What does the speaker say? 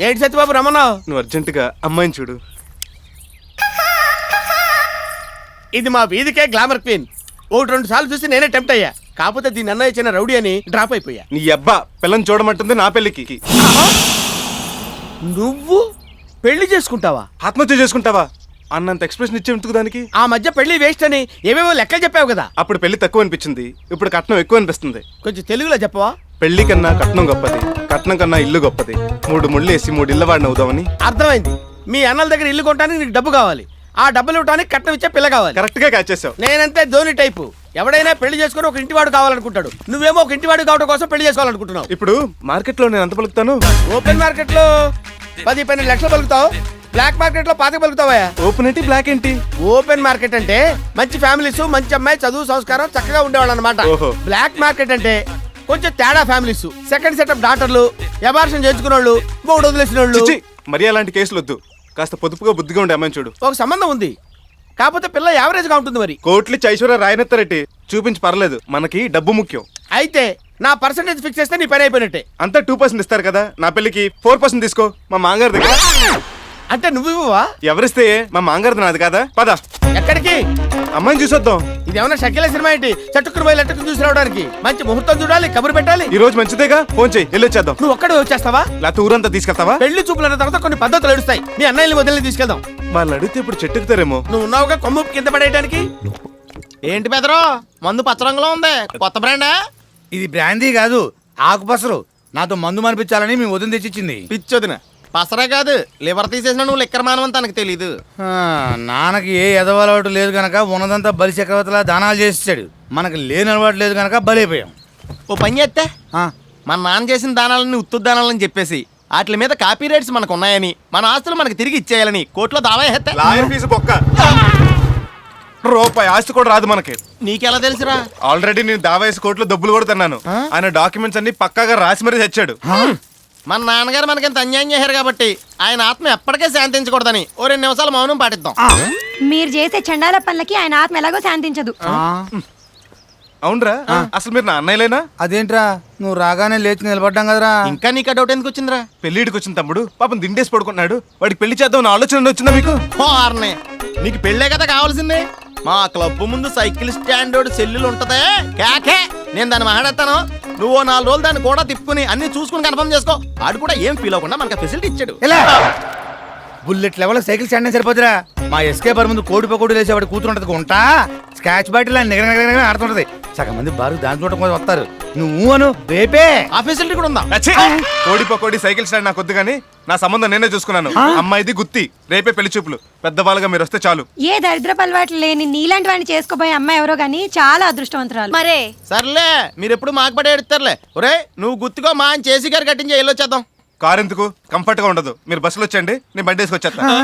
ఏంటి సత్యబాబు రమ్మన్నావు? నువ్వు అర్జెంటుగా అమ్మాయిని చూడు. ఇది మా వీధికే గ్లామర్ క్వీన్. 1-2 సార్లు చూసి నేనే టెంప్ట్ అయ్యా. కాకపోతే దీని అన్నయ్య ఇచ్చిన రౌడీ అని డ్రాప్ అయిపోయా. నీ అబ్బా పిల్లని చూడమంటుంది నా పెళ్లికి. నువ్వు పెళ్లి చేసుకుంటావా? ఆత్మహత్య చేసుకుంటావా అన్నంత ఎక్స్ప్రెషన్ ఇచ్చే ఎందుకు దానికి? ఆ మధ్య పెళ్లి వేస్ట్ అని ఏవేవో లెక్కలు చెప్పావు కదా. అప్పుడు పెళ్లి తక్కువ అనిపించింది, ఇప్పుడు కట్నం ఎక్కువ అనిపిస్తుంది. కొంచెం తెలుగులో చెప్పవా? పెళ్లి కన్నా కట్నం గొప్పది, కట్నం కన్నా ఇల్లు గొప్పది. 3 ముళ్ళు వేసి 3 ఇళ్ళ వాడిని అవుదామని. అర్థమైంది. మీ అన్నల దగ్గర ఇల్లు కొనడానికి నీకు డబ్బు కావాలి, ఆ డబ్బులు ఇవ్వడానికి కట్నం ఇచ్చే పిల్ల కావాలి. కరెక్ట్ గా క్యాచ్ చేసావు. నేనంతే ధోని టైపు. ఎవడైనా పెళ్లి చేసుకుని ఒక ఇంటివాడు కావాలనుకుంటాడు. నువ్వేమో ఒక ఇంటివాడు కావడం కోసం పెళ్లి చేసుకోవాలనుకుంటున్నావు. ఇప్పుడు మార్కెట్ లో నేను ఎంత పలుకుతాను? ఓపెన్ మార్కెట్ లో 10-12 లక్షలు పలుకుతావు. బ్లాక్ మార్కెట్ లో 25 పలుకుతావా? ఓపెన్ ఏంటి బ్లాక్ ఏంటి? ఓపెన్ మార్కెట్ అంటే మంచి ఫ్యామిలీస్, మంచి అమ్మాయి, చదువు సంస్కారం చక్కగా ఉండేవాళ్ళు అనమాట. బ్లాక్ మార్కెట్ అంటే కొంచెం తేడా ఫ్యామిలీస్, సెకండ్ సెటప్ డాక్టర్లు, అబార్షన్ చేసుకున్న వాళ్ళు, మూడు వదిలేసిన వాళ్ళు. మరి అలాంటి కేసులు వద్దు. కాస్త పొదుపుగా బుద్ధిగా ఉండే అమ్మాయిని చూడు. ఒక సంబంధం ఉంది, కాకపోతే పిల్ల యావరేజ్ గా ఉంటుంది. మరి కోట్లు ఐశ్వర్య రాయనెత్తారెట్టి చూపించి పర్లేదు, మనకి డబ్బు ముఖ్యం. అయితే నా పర్సెంటేజ్ ఫిక్స్ చేస్తే నీ పని అయిపోయినట్టే. అంతా 2% ఇస్తారు కదా, నా పెళ్లికి 4% తీసుకో మా మాంగారి దగ్గర. అంటే నువ్వు ఇవ్వవా? ఎవరిస్తే మా మాంగారిది నాది కాదా? పద. ఎక్కడికి? అమ్మాయిని చూసొద్దాం. ఇదేమన్నా షకిల సినిమా ఏంటి? చట్టుకుని పోయి లట్టుకుని చూసి రావడానికి. మంచి ముహూర్తం చూడాలి, కబురు పెట్టాలి. ఈ రోజు మంచిదేగా, ఫోన్ చేయి, వెళ్ళొచ్చేద్దాం. నువ్వు ఒక్కడే వచ్చేస్తావా? లేకపోతే ఊరంతా తీసుకెళ్తావా? పెళ్లి చూపులు అన్న తర్వాత కొన్ని పద్ధతులు ఎడుస్తాయి. నీ అన్నయ్యని వదిలి తీసుకెళ్దాం. వాళ్ళు అడిగితే ఇప్పుడు చెట్టుకుతారేమో. నువ్వు ఉన్నావుగా కొమ్ము కింద పడేయడానికి. ఏంటి బెదరో మందు పచ్చ రంగులో ఉంది, కొత్త బ్రాండా? ఇది బ్రాందీ కాదు, ఆకుపసరు. నాతో మందు మనిపించాలని మీ వదిన తెచ్చిచ్చింది. పిచ్చొదిన పసరే కాదు, లివర్ తీసేసిన నువ్వు లిక్కర్ మానవని తనకు తెలీదు. నాన్నకి ఏ ఎదవలవాటు లేదు గనక ఉన్నదంతా బలి చక్రవర్తిలా దానాలు చేసాడు. మనకి లేని అలవాటు లేదు గనక బలైపోయాం. ఓ పని చేస్తే మన నాన్న చేసిన దానాలని ఉత్తు దానాలని చెప్పేసి వాటి మీద కాపీ రైట్స్ మనకు ఉన్నాయని, మన ఆస్తులు మనకి తిరిగి ఇచ్చేయాలని కోర్టులో దావా చేస్తే లాయర్ ఫీజు బొక్క. రూపాయి ఆస్తి కూడా రాదు మనకి. నీకెలా తెలుసురా? ఆల్రెడీ నేను దావా వేసి కోర్టులో డబ్బులు కూడా తిన్నాను. ఆయన డాక్యుమెంట్స్ అన్ని పక్కాగా రాసి మరీ తెచ్చాడు. మన నాన్నగారు మనకింత అన్యాయం చేశారు కాబట్టి ఆయన ఆత్మ ఎప్పటికే శాంతించకూడదని ఓ 2 నిమిషాలు మౌనం పాటిద్దాం. మీరు చేసే చండాల పనులకి ఆయన ఆత్మ ఎలాగో శాంతించదు. అవునరా? అసలు మీరు నా అన్నయ్యలేనా? అదేంట్రా, నువ్వు రాగానే లేచి నిలబడ్డాం కదరా. ఇంకా నీకు డౌట్ ఎందుకు వచ్చిందిరా? పెళ్లిడికి వచ్చిన తమ్ముడు పాపం దిండేసి పడుకున్నాడు, వాడికి పెళ్లి చేద్దాం ఆలోచన వచ్చిందా మీకు? నీకు పెళ్ళే కదా కావాల్సిందే. మా క్లబ్ ముందు సైకిల్ స్టాండ్ సెల్లులు ఉంటదే కాకే, నేను దాన్ని మాట్లాడతాను. నువ్వు 4 రోజులు దాన్ని కూడా తిప్పుకుని అన్ని చూసుకుని కన్ఫర్మ్ చేసుకో. ఆడు కూడా ఏం ఫీల్ అవ్వకుండా మనకు ఫెసిలిటీ ఇచ్చాడు. బుల్లెట్ లెవెల్ సైకిల్ స్టాండ్ సరిపోతురా. మా ఎస్కేపర్ ముందు కోడి పకోడి లేచేవాడు కూతురుంటది ఉంటా, స్కాచ్ బాటిల్ నిగర ఆడుతుంటది. సగం మంది బారు దాని చూడటం కోసం వస్తారు. నువ్వు అను రేపే ఆ ఫెసిలిటీ కూడా ఉందా? కోడి పకోడి సైకిల్ స్టాండ్ నాకు వద్దు గానీ నా సంబంధం నేనే చూసుకున్నాను. అమ్మాయిది గుత్తి, రేపే పెళ్లి చూపులు. పెద్దవాళ్ళగా మీరు వస్తే చాలు. ఏ దరిద్రపు అలవాట్లు లేని నీలాంటి వాడిని చేసుకోబోయే అమ్మాయి ఎవరో గానీ చాలా అదృష్టవంతురాలు. మరే సర్లే, మీరు ఎప్పుడు మాకు పడే ఎడతారులే. ఒరే నువ్వు గుర్తుకో మా చేసి గారు కట్టించి వెళ్ళొచ్చేద్దాం. కారు ఎందుకు, కంఫర్ట్ గా ఉండదు. మీరు బస్సులో వచ్చండి, నేను బండి వేసుకొచ్చేస్తా.